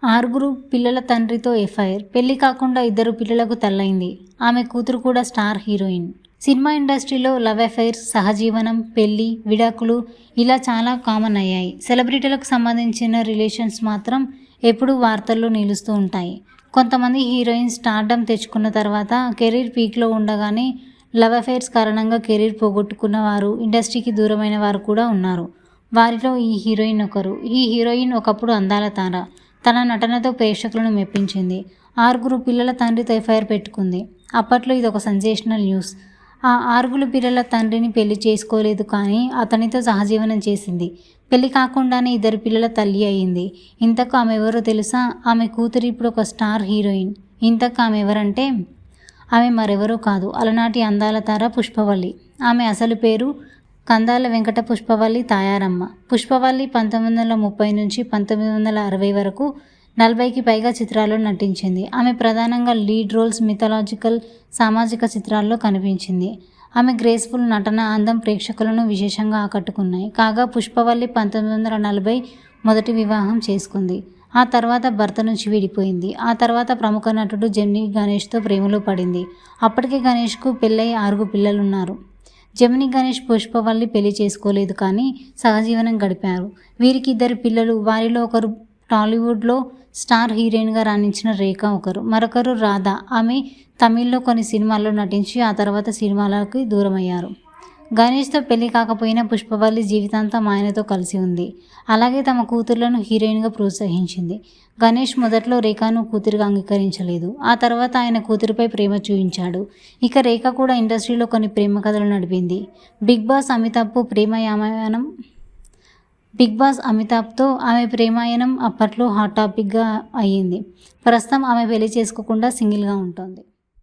6 పిల్లల తండ్రితో ఎఫ్ఐఆర్. పెళ్లి కాకుండా 2 పిల్లలకు తల్లైంది. ఆమె కూతురు కూడా స్టార్ హీరోయిన్. సినిమా ఇండస్ట్రీలో లవ్ అఫైర్స్, సహజీవనం, పెళ్లి, విడాకులు ఇలా చాలా కామన్ అయ్యాయి. సెలబ్రిటీలకు సంబంధించిన రిలేషన్స్ మాత్రం ఎప్పుడూ వార్తల్లో నిలుస్తూ ఉంటాయి. కొంతమంది హీరోయిన్స్ స్టార్డమ్ తెచ్చుకున్న తర్వాత కెరీర్ పీక్లో ఉండగానే లవ్ అఫైర్స్ కారణంగా కెరీర్ పోగొట్టుకున్న వారు, ఇండస్ట్రీకి దూరమైన వారు కూడా ఉన్నారు. వారిలో ఈ హీరోయిన్ ఒకరు. ఈ హీరోయిన్ ఒకప్పుడు అందాల తార. తన నటనతో ప్రేక్షకులను మెప్పించింది. 6 పిల్లల తండ్రితో ఎఫ్ఐఆర్ పెట్టుకుంది. అప్పట్లో ఇదొక సెన్సేషనల్ న్యూస్. ఆ 6 పిల్లల తండ్రిని పెళ్లి చేసుకోలేదు, కానీ అతనితో సహజీవనం చేసింది. పెళ్లి కాకుండానే 2 పిల్లల తల్లి అయ్యింది. ఇంతకు ఆమె ఎవరో తెలుసా? ఆమె కూతురు ఇప్పుడు ఒక స్టార్ హీరోయిన్. ఇంతకు ఆమె ఎవరంటే ఆమె మరెవరో కాదు, అలనాటి అందాల తార పుష్పవల్లి. ఆమె అసలు పేరు కందాల వెంకట పుష్పవల్లి తాయారమ్మ. పుష్పవల్లి 1930 నుంచి 1960 వరకు 40కి పైగా చిత్రాల్లో నటించింది. ఆమె ప్రధానంగా లీడ్ రోల్స్, మిథలాజికల్, సామాజిక చిత్రాల్లో కనిపించింది. ఆమె గ్రేస్ఫుల్ నటన, అందం ప్రేక్షకులను విశేషంగా ఆకట్టుకున్నాయి. కాగా పుష్పవల్లి 1940 మొదటి వివాహం చేసుకుంది. ఆ తర్వాత భర్త నుంచి విడిపోయింది. ఆ తర్వాత ప్రముఖ నటుడు జెమినీ గణేష్తో ప్రేమలో పడింది. అప్పటికే గణేష్కు పెళ్ళై 6 పిల్లలున్నారు. జెమినీ గణేష్ పుష్పవల్లి పెళ్లి చేసుకోలేదు, కానీ సహజీవనం గడిపారు. వీరికి 2 పిల్లలు. వారిలో ఒకరు టాలీవుడ్లో స్టార్ హీరోయిన్గా రాణించిన రేఖ ఒకరు. మరొకరు రాధ. ఆమె తమిళ్లో కొన్ని సినిమాల్లో నటించి ఆ తర్వాత సినిమాలకి దూరమయ్యారు. గణేష్తో పెళ్లి కాకపోయినా పుష్పవల్లి జీవితాంతం ఆయనతో కలిసి ఉంది. అలాగే తమ కూతుర్లను హీరోయిన్గా ప్రోత్సహించింది. గణేష్ మొదట్లో రేఖను కూతురిగా అంగీకరించలేదు. ఆ తర్వాత ఆయన కూతురిపై ప్రేమ చూపించాడు. ఇక రేఖ కూడా ఇండస్ట్రీలో కొన్ని ప్రేమ కథలు నడిపింది. బిగ్ బాస్ అమితాబ్తో ఆమె ప్రేమాయణం అప్పట్లో హాట్ టాపిక్గా అయ్యింది. ప్రస్తుతం ఆమె పెళ్లి చేసుకోకుండా సింగిల్గా ఉంటోంది.